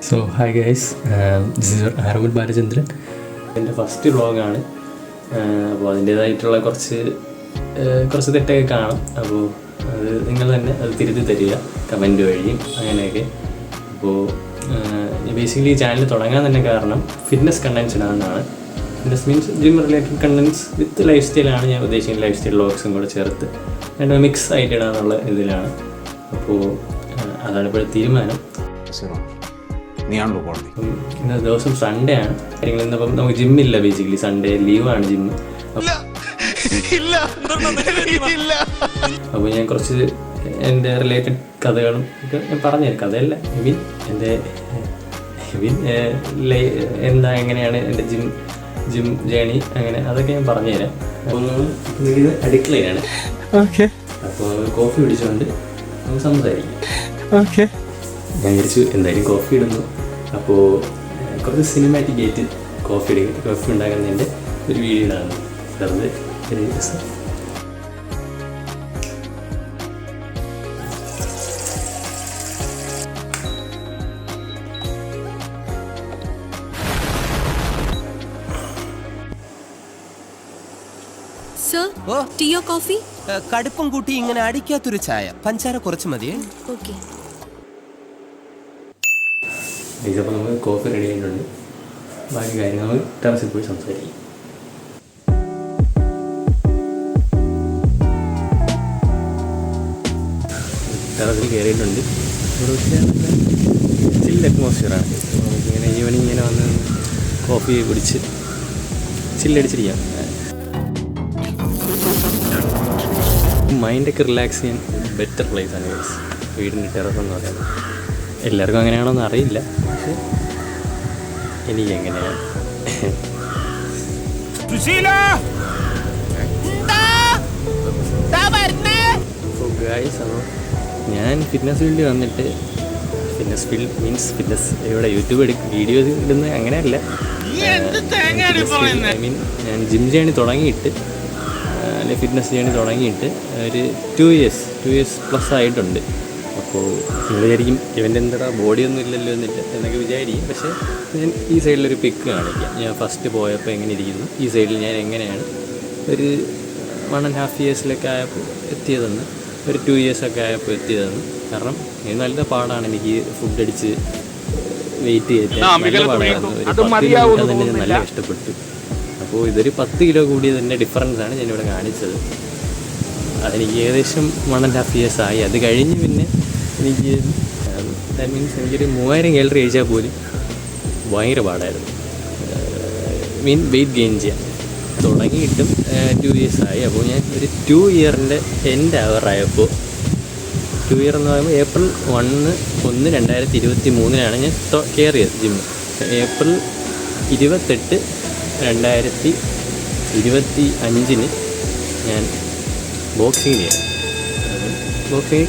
So hi guys, this is Aramul Balachandran. എൻ്റെ first വ്ളോഗാണ്. അപ്പോൾ അതിൻ്റേതായിട്ടുള്ള കുറച്ച് തെറ്റൊക്കെ കാണും. അപ്പോൾ അത് നിങ്ങൾ തന്നെ അത് തിരുത്തി തരിക കമൻറ്റ് വഴിയും അങ്ങനെയൊക്കെ. അപ്പോൾ ബേസിക്കലി ഈ ചാനൽ തുടങ്ങാൻ തന്നെ കാരണം ഫിറ്റ്നസ് കണ്ടൻസ് ഇടാനാണ്. Fitness means gym related contents with life സ്റ്റൈലാണ് ഞാൻ ഉദ്ദേശിക്കുന്നത്. ലൈഫ് സ്റ്റൈൽ വ്ളോഗ്സും കൂടെ ചേർത്ത് രണ്ടും മിക്സ് ആയിട്ട് ഇടാനുള്ള ഇതിലാണ്. അപ്പോൾ അതാണ് ഇപ്പോഴത്തെ തീരുമാനം. ഇന്ന ദിവസം സൺഡേ ആണ്. കാര്യങ്ങൾ ഇന്നിപ്പം നമുക്ക് ജിമ്മില്ല. ബേസിക്കലി സൺഡേ ലീവാണ് ജിമ്മ്. അപ്പോൾ ഞാൻ കുറച്ച് എൻ്റെ റിലേറ്റഡ് കഥകളും ഒക്കെ ഞാൻ പറഞ്ഞുതരാം. കഥയല്ല, എങ്ങനെയാണ് എൻ്റെ ജിം ജേണി, അങ്ങനെ അതൊക്കെ ഞാൻ പറഞ്ഞുതരാം. അപ്പോൾ ഇത് അടുക്കളയാണ്. ഓക്കെ. അപ്പോൾ കോഫി പിടിച്ചുകൊണ്ട് നമുക്ക് സംസാരിക്കാം. ഓക്കെ. ഞാൻ വിചാരിച്ചു എന്തായാലും കോഫി ഇടുന്നു. അപ്പോൾ കുറച്ച് സിനിമാറ്റിക് ആയിട്ട് കോഫി ഉണ്ടാക്കുന്നതിൻ്റെ ഒരു വീഡിയോ ഇടാണ്. വെറുതെ ഒരു രസം. സർ, ടീയോ കോഫി? കടുപ്പം കൂട്ടി ഇങ്ങനെ അടിക്കാത്തൊരു ചായ, പഞ്ചാര കുറച്ച് മതിയേ. ഓക്കെ. അപ്പോൾ നമുക്ക് കോഫി റെഡി ആയിട്ടുണ്ട്. ബാക്കി കാര്യം നമുക്ക് ടെറസിൽ പോയി സംസാരിക്കും. ടെറസിൽ കയറിയിട്ടുണ്ട്. ഇവിടെ ചിൽ അറ്റ്മോസ്ഫിയറാണ്. നമുക്കിങ്ങനെ ഈവനിങ് ഇങ്ങനെ വന്ന് കോഫി കുടിച്ച് ചില്ലടിച്ചിരിക്കാം. മൈൻഡൊക്കെ റിലാക്സ് ചെയ്യാൻ ബെറ്റർ പ്ലേസാണ് വീടിൻ്റെ ടെറസ് എന്ന് പറയുന്നത്. എല്ലാവർക്കും അങ്ങനെയാണോന്ന് അറിയില്ല, പക്ഷെ എനിക്കെങ്ങനെയാണ്. ഞാൻ ഫിറ്റ്നസ് ഫീൽഡിൽ വന്നിട്ട്, ഫിറ്റ്നസ് ഫീൽഡ് മീൻസ് ഫിറ്റ്നസ് ഇവിടെ യൂട്യൂബ് വീഡിയോസ് ഇടുന്നത് അങ്ങനെയല്ല. ഐ മീൻ ഞാൻ ജിം ജേണി തുടങ്ങിയിട്ട് അല്ലെങ്കിൽ ഫിറ്റ്നസ് ജേണി തുടങ്ങിയിട്ട് ഒരു 2 ഇയേഴ്സ് പ്ലസ് ആയിട്ടുണ്ട്. അപ്പോൾ നിങ്ങൾ വിചാരിക്കും ഇവൻ്റെ എന്താ ബോഡിയൊന്നും ഇല്ലല്ലോ എന്നൊക്കെ വിചാരിക്കും. പക്ഷേ ഞാൻ ഈ സൈഡിലൊരു പിക്ക് കാണിക്കാം. ഞാൻ ഫസ്റ്റ് പോയപ്പോൾ എങ്ങനെ ഇരിക്കുന്നു, ഈ സൈഡിൽ ഞാൻ എങ്ങനെയാണ് ഒരു 1.5 ഇയേഴ്സിലൊക്കെ ആയപ്പോൾ എത്തിയതെന്ന്, ഒരു 2 ഇയേഴ്സൊക്കെ ആയപ്പോൾ എത്തിയതെന്ന്. കാരണം ഇത് നല്ല പാടാണ് എനിക്ക് ഫുഡ് അടിച്ച് വെയിറ്റ് ചെയ്തിട്ട് നല്ല പാടായിരുന്നു. ഒരു 10 കിലോ തന്നെ ഞാൻ നല്ല ഇഷ്ടപ്പെട്ടു. അപ്പോൾ ഇതൊരു 10 കിലോ കൂടിയതിൻ്റെ ഡിഫറൻസാണ് ഞാനിവിടെ കാണിച്ചത്. അതെനിക്ക് ഏകദേശം 1.5 ഇയേഴ്സ് ആയി. അത് കഴിഞ്ഞ് പിന്നെ എനിക്ക് ദാറ്റ് മീൻസ് എനിക്കൊരു 3000 കാലറി കഴിച്ചാൽ പോലും ഭയങ്കര പാടായിരുന്നു വെയിറ്റ് ഗെയിൻ ചെയ്യാൻ. തുടങ്ങിയിട്ടും 2 ഇയേഴ്സ് ആയി. അപ്പോൾ ഞാൻ ഒരു 2 ഇയറിൻ്റെ എൻഡ് ആവറായപ്പോൾ, 2 ഇയർ എന്ന് പറയുമ്പോൾ April 1, 2023 ഞാൻ കയറിയത് ജിമ്മ്. April 28, 2025 ഞാൻ ബോക്സിങ്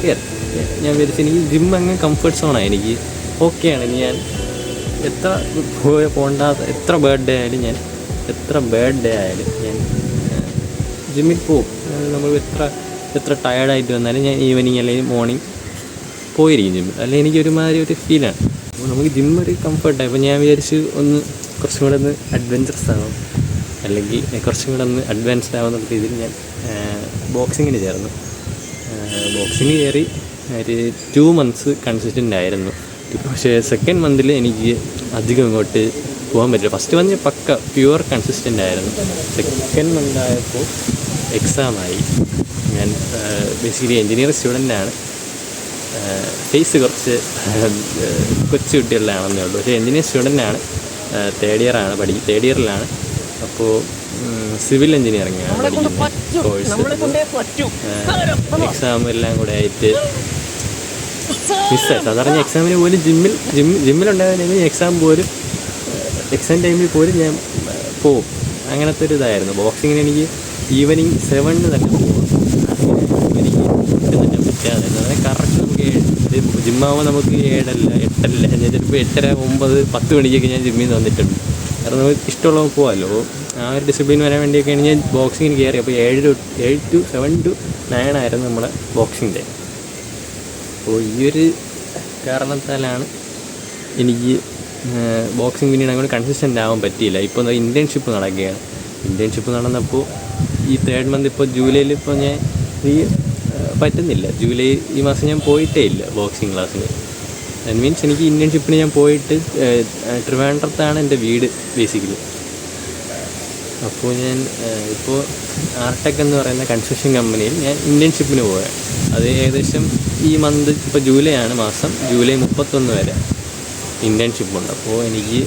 കയറി. ഞാൻ വിചാരിച്ചു എനിക്ക് ജിം അങ്ങ് കംഫർട്ട് സോണാണ്, എനിക്ക് ഓക്കെയാണ്. ഇനി ഞാൻ എത്ര ബർത്ത്ഡേ ആയാലും ഞാൻ ജിമ്മിൽ പോവും. നമ്മൾ എത്ര ടയേർഡായിട്ട് വന്നാലും ഞാൻ ഈവനിങ് അല്ലെങ്കിൽ മോർണിംഗ് പോയിരിക്കും ജിമ്മിൽ. അല്ലെങ്കിൽ എനിക്കൊരുമാതിരി ഒരു ഫീലാണ്. അപ്പോൾ നമുക്ക് ജിം ഒരു കംഫർട്ടായി. അപ്പോൾ ഞാൻ വിചാരിച്ചു കുറച്ചും കൂടെ ഒന്ന് അഡ്വഞ്ചറസ് ആകും, അല്ലെങ്കിൽ കുറച്ചും കൂടെ ഒന്ന് അഡ്വാൻസ്ഡ് ആവുന്ന രീതിയിൽ ഞാൻ ബോക്സിങ്ങിന് ചേർന്നു. ബോക്സിങ് കയറി ഒരു 2 മന്ത്സ് കൺസിസ്റ്റൻ്റ് ആയിരുന്നു. പക്ഷേ സെക്കൻഡ് മന്തിൽ എനിക്ക് അധികം ഇങ്ങോട്ട് പോകാൻ പറ്റില്ല. ഫസ്റ്റ് മന്ത് പക്ക പ്യുവർ കൺസിസ്റ്റൻ്റ് ആയിരുന്നു. സെക്കൻഡ് മന്ത് ആയപ്പോൾ എക്സാമായി. ഞാൻ ബേസിക്കലി എൻജിനീയറിംഗ് സ്റ്റുഡൻ്റാണ്. ഫേസ് കുറച്ച് കൊച്ചു കുട്ടികളിലാണെന്നേ ഉള്ളൂ. പക്ഷേ എൻജിനീയറിംഗ് സ്റ്റുഡൻ്റാണ്. തേർഡ് ഇയറിലാണ്. അപ്പോൾ സിവിൽ എൻജിനീയറിംഗ് ആണ് പഠിക്കുന്നത് കോഴ്സ്. എക്സാം എല്ലാം കൂടെ ആയിട്ട് മിസ്സായി. സാധാരണ എക്സാമിന് പോലും ജിമ്മിലുണ്ടായിരുന്നെങ്കിൽ എക്സാം ടൈമിൽ പോലും ഞാൻ പോവും. അങ്ങനത്തെ ഒരു ഇതായിരുന്നു. ബോക്സിങ്ങിന് എനിക്ക് ഈവനിങ് 7 തന്നെ പോവാം. എനിക്ക് ഒട്ടും തന്നെ പറ്റാതെ എന്നാൽ കറക്റ്റ് നമുക്ക് ജിമ്മാകുമ്പോൾ നമുക്ക് 7 8 ഞാൻ ചിലപ്പോൾ 8:30 9 10 മണിക്കൊക്കെ ഞാൻ ജിമ്മിൽ നിന്ന് വന്നിട്ടുണ്ട്. കാരണം നമുക്ക് ഇഷ്ടമുള്ളവർ പോകാമല്ലോ. ആ ഒരു ഡിസിപ്ലിൻ വരാൻ വേണ്ടിയൊക്കെയാണ് ഞാൻ ബോക്സിങ്ങിന് കയറി. അപ്പോൾ 7 to 9 ആയിരുന്നു നമ്മുടെ ബോക്സിങ് ഡേ. അപ്പോൾ ഈ ഒരു കാരണത്താലാണ് എനിക്ക് ബോക്സിങ് പിന്നീട് അങ്ങോട്ട് കൺസിസ്റ്റൻ്റ് ആവാൻ പറ്റിയില്ല. ഇപ്പോൾ ഇൻറ്റേൺഷിപ്പ് നടക്കുകയാണ്. ഇൻറ്റേൺഷിപ്പ് നടന്നപ്പോൾ ഈ 3rd മന്ത് ഇപ്പോൾ ജൂലൈയിൽ ഇപ്പോൾ ഞാൻ പറ്റുന്നില്ല. ജൂലൈ ഈ മാസം ഞാൻ പോയിട്ടേ ഇല്ല ബോക്സിങ് ക്ലാസ്സിന്. ദാറ്റ് മീൻസ് എനിക്ക് ഇൻറ്റേൺഷിപ്പിന് ഞാൻ പോയിട്ട് ട്രിവാൻഡ്രത്താണ് എൻ്റെ വീട് ബേസിക്കലി. അപ്പോൾ ഞാൻ ഇപ്പോൾ ആർടെക് എന്ന് പറയുന്ന കൺസ്ട്രക്ഷൻ കമ്പനിയിൽ ഞാൻ ഇൻറ്റേൺഷിപ്പിന് പോയാൽ അത് ഏകദേശം ഈ മന്ത് ഇപ്പോൾ ജൂലൈ ആണ് മാസം, ജൂലൈ 31 വരെ ഇൻറ്റേൺഷിപ്പുണ്ട്. അപ്പോൾ എനിക്ക്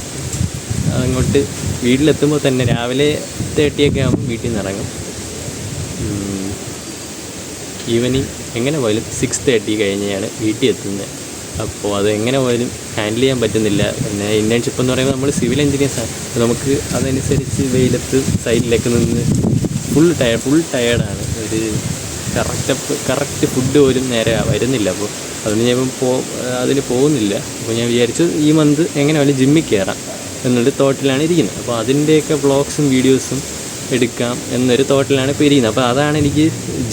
അങ്ങോട്ട് വീട്ടിലെത്തുമ്പോൾ തന്നെ രാവിലെ 8:30 ഒക്കെ ആകുമ്പോൾ വീട്ടിൽ നിന്ന് ഇറങ്ങും. ഈവനിങ് എങ്ങനെ പോയാലും 6:30 കഴിഞ്ഞാണ് വീട്ടിൽ എത്തുന്നത്. അപ്പോൾ അത് എങ്ങനെ പോയാലും ഹാൻഡിൽ ചെയ്യാൻ പറ്റുന്നില്ല. പിന്നെ ഇൻറ്റേൺഷിപ്പ് എന്ന് പറയുമ്പോൾ നമ്മൾ സിവിൽ എഞ്ചിനീയേഴ്സാണ്. നമുക്ക് അതനുസരിച്ച് വെയിലത്ത് സൈഡിലേക്ക് നിന്ന് ഫുൾ ടയേർഡാണ്. ഒരു കറക്റ്റ് ഫുഡ് പോലും നേരെ വരുന്നില്ല. അപ്പോൾ അതുകൊണ്ട് ഞാൻ അതിന് പോകുന്നില്ല. അപ്പോൾ ഞാൻ വിചാരിച്ചു ഈ മന്ത് എങ്ങനെ വേണം ജിമ്മിൽ കയറാം എന്നൊരു തോട്ടിലാണ് ഇരിക്കുന്നത്. അപ്പോൾ അതിൻ്റെയൊക്കെ വ്ളോഗ്സും വീഡിയോസും എടുക്കാം എന്നൊരു തോട്ടിലാണ് ഇപ്പോൾ ഇരിക്കുന്നത്. അപ്പോൾ അതാണ് എനിക്ക്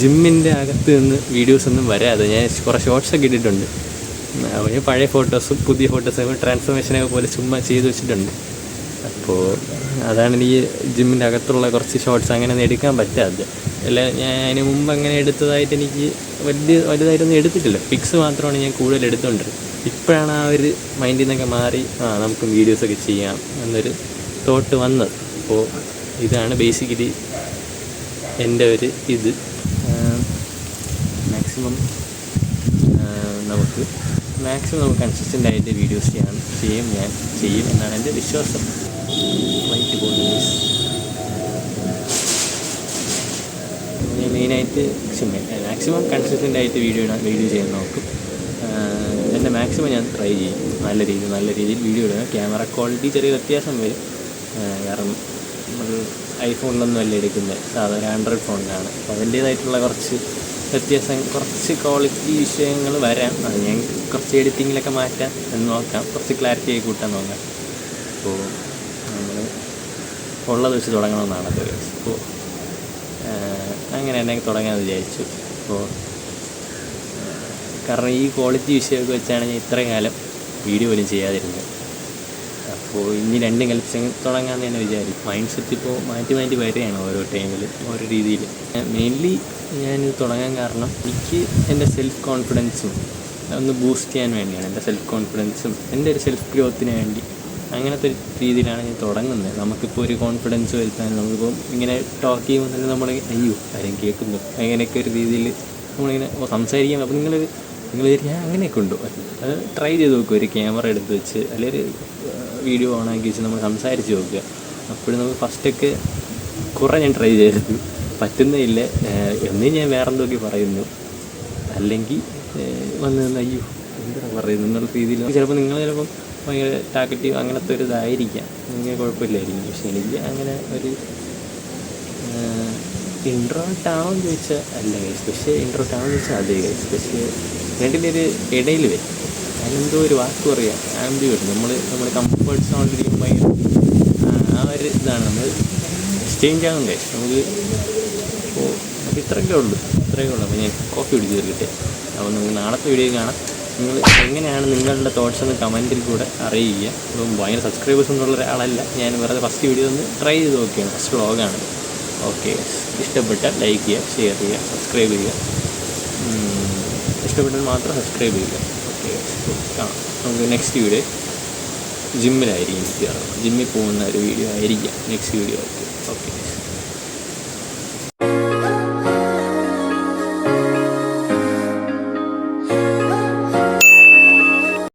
ജിമ്മിൻ്റെ അകത്ത് നിന്ന് വീഡിയോസൊന്നും വരാതെ ഞാൻ കുറേ ഷോർട്സൊക്കെ ഇട്ടിട്ടുണ്ട്. അപ്പോൾ ഞാൻ പഴയ ഫോട്ടോസും പുതിയ ഫോട്ടോസൊക്കെ ട്രാൻസ്ഫോർമേഷനൊക്കെ പോലെ ചുമ്മാ ചെയ്ത് വെച്ചിട്ടുണ്ട്. അപ്പോൾ അതാണ് എനിക്ക് ജിമ്മിൻ്റെ അകത്തുള്ള കുറച്ച് ഷോർട്സ് അങ്ങനെ ഒന്നും എടുക്കാൻ പറ്റാതെ. അല്ല ഞാൻ അതിന് മുമ്പ് അങ്ങനെ എടുത്തതായിട്ട് എനിക്ക് വലുതായിട്ടൊന്നും എടുത്തിട്ടില്ല. പിക്സ് മാത്രമാണ് ഞാൻ കൂടുതൽ എടുത്തുകൊണ്ടിരുന്നത്. ഇപ്പോഴാണ് ആ ഒരു മൈൻഡിൽ നിന്നൊക്കെ മാറി നമുക്ക് വീഡിയോസൊക്കെ ചെയ്യാം എന്നൊരു തോട്ട് വന്നത്. അപ്പോൾ ഇതാണ് ബേസിക്കലി എൻ്റെ ഒരു ഇത്. മാക്സിമം നമുക്ക് കൺസിസ്റ്റൻ്റായിട്ട് വീഡിയോസ് ഞാൻ ചെയ്യും എന്നാണ് എൻ്റെ വിശ്വാസം. ഞാൻ മെയിനായിട്ട് മാക്സിമം കൺസിസ്റ്റൻ്റായിട്ട് വീഡിയോ ചെയ്യാൻ നോക്കും. എൻ്റെ മാക്സിമം ഞാൻ ട്രൈ ചെയ്യും. നല്ല രീതിയിൽ വീഡിയോ ഇടുക. ക്യാമറ ക്വാളിറ്റി ചെറിയ വ്യത്യാസം വരും. കാരണം നമ്മൾ ഐഫോണിലൊന്നും അല്ല എടുക്കുന്നത്, സാധാരണ ആൻഡ്രോയിഡ് ഫോണിലാണ്. അപ്പോൾ അതിൻ്റേതായിട്ടുള്ള കുറച്ച് വ്യത്യാസം, കുറച്ച് ക്വാളിറ്റി വിഷയങ്ങൾ വരാം. അത് ഞാൻ കുറച്ച് എഡിറ്റിങ്ങിലൊക്കെ മാറ്റാൻ എന്ന് നോക്കാം, കുറച്ച് ക്ലാരിറ്റി ആയി കൂട്ടാൻ നോക്കാം. അപ്പോൾ നമ്മൾ ഉള്ളത് വെച്ച് തുടങ്ങണമെന്നാണ് അത്. അപ്പോൾ അങ്ങനെ തന്നെ തുടങ്ങാമെന്ന് വിചാരിച്ചു. അപ്പോൾ കാരണം ഈ ക്വാളിറ്റി വിഷയമൊക്കെ വെച്ചാണ് ഞാൻ ഇത്രയും കാലം വീഡിയോ പോലും ചെയ്യാതിരുന്നത്. അപ്പോൾ ഇനി രണ്ടും കൽപ്പിച്ച് തുടങ്ങാമെന്ന് തന്നെ വിചാരിക്കും. മൈൻഡ് സെറ്റ് ഇപ്പോൾ മാറ്റി വരികയാണ് ഓരോ ടൈമിൽ ഓരോ രീതിയിൽ. മെയിൻലി ഞാനിത് തുടങ്ങാൻ കാരണം എനിക്ക് എൻ്റെ സെൽഫ് കോൺഫിഡൻസും ഒന്ന് ബൂസ്റ്റ് ചെയ്യാൻ വേണ്ടിയാണ്. എൻ്റെ സെൽഫ് കോൺഫിഡൻസും എൻ്റെ ഒരു സെൽഫ് ഗ്രോത്തിന് വേണ്ടി അങ്ങനത്തെ ഒരു രീതിയിലാണ് ഞാൻ തുടങ്ങുന്നത്. നമുക്കിപ്പോൾ ഒരു കോൺഫിഡൻസ് വരുത്താൻ നമുക്കിപ്പോൾ ഇങ്ങനെ ടോക്ക് ചെയ്യുമ്പോൾ തന്നെ നമ്മൾ ആരും കേൾക്കുന്നു അങ്ങനെയൊക്കെ ഒരു രീതിയിൽ നമ്മളിങ്ങനെ സംസാരിക്കാം. അപ്പോൾ നിങ്ങൾ വിചാരിക്കുക അങ്ങനെയൊക്കെ ഉണ്ടോ? അത് ട്രൈ ചെയ്ത് നോക്കുക. ഒരു ക്യാമറ എടുത്ത് വെച്ച് അല്ലെങ്കിൽ ഒരു വീഡിയോ ഓണാക്കി വെച്ച് നമ്മൾ സംസാരിച്ച് നോക്കുക. അപ്പോഴും നമുക്ക് ഫസ്റ്റൊക്കെ കുറേ ഞാൻ ട്രൈ ചെയ്തിരുന്നു, പറ്റുന്നില്ല. എന്നേ ഞാൻ വേറെന്തൊക്കെ പറയുന്നു, അല്ലെങ്കിൽ വന്ന് എന്താ പറയുന്നു എന്നുള്ള രീതിയിൽ ചിലപ്പോൾ നിങ്ങൾ ഭയങ്കര ടാക്കറ്റീവ് അങ്ങനത്തെ ഒരു ഇതായിരിക്കാം, അങ്ങനെ കുഴപ്പമില്ലായിരിക്കും. പക്ഷെ എനിക്ക് അങ്ങനെ ഒരു ഇൻട്രോവേർട്ട് ആവുമെന്ന് ചോദിച്ചാൽ അല്ല ഗൈസ്. പക്ഷേ ഇൻട്രോവേർട്ട് ആവുമെന്ന് ചോദിച്ചാൽ അതേ ഗൈസ്. പക്ഷേ രണ്ടിൻ്റെ ഒരു ഇടയിൽ വരും. അതിനെന്തോ ഒരു വാക്ക് പറയാം, ആംബിവേർട്ട്. നമ്മൾ കംഫർട്ട് സോണിലിരിക്കുമ്പോൾ ഭയങ്കര ആ ഒരു ഇതാണ് നമ്മൾ ചേഞ്ച് ആകും ഗൈസ്. നമുക്ക് ഇത്രയൊക്കെ ഉള്ളൂ. അപ്പോൾ ഞാൻ കോഫി കുടിച്ച് തീർക്കട്ടെ. അപ്പോൾ നമുക്ക് നാളത്തെ വീഡിയോ കാണാം. നിങ്ങൾ എങ്ങനെയാണ് നിങ്ങളുടെ തോട്ട്സ് ഒന്ന് കമൻറ്റിൽ കൂടെ അറിയിക്കുക. ഇപ്പം ഭയങ്കര സബ്സ്ക്രൈബേഴ്സ് എന്നുള്ള ഒരാളല്ല ഞാൻ, വെറുതെ ഫസ്റ്റ് വീഡിയോ ഒന്ന് ട്രൈ ചെയ്ത് നോക്കിയാണ്, ഫസ്റ്റ് വ്ളോഗാണ്. ഓക്കെ, ഇഷ്ടപ്പെട്ടാൽ ലൈക്ക് ചെയ്യുക, ഷെയർ ചെയ്യുക, സബ്സ്ക്രൈബ് ചെയ്യുക. ഇഷ്ടപ്പെട്ടാൽ മാത്രം സബ്സ്ക്രൈബ് ചെയ്യുക. ഓക്കെ, കാണാം. നമുക്ക് നെക്സ്റ്റ് വീഡിയോ ജിമ്മിലായിരിക്കും. ജിമ്മിൽ പോകുന്ന ഒരു വീഡിയോ ആയിരിക്കാം നെക്സ്റ്റ് വീഡിയോ. ഓക്കെ.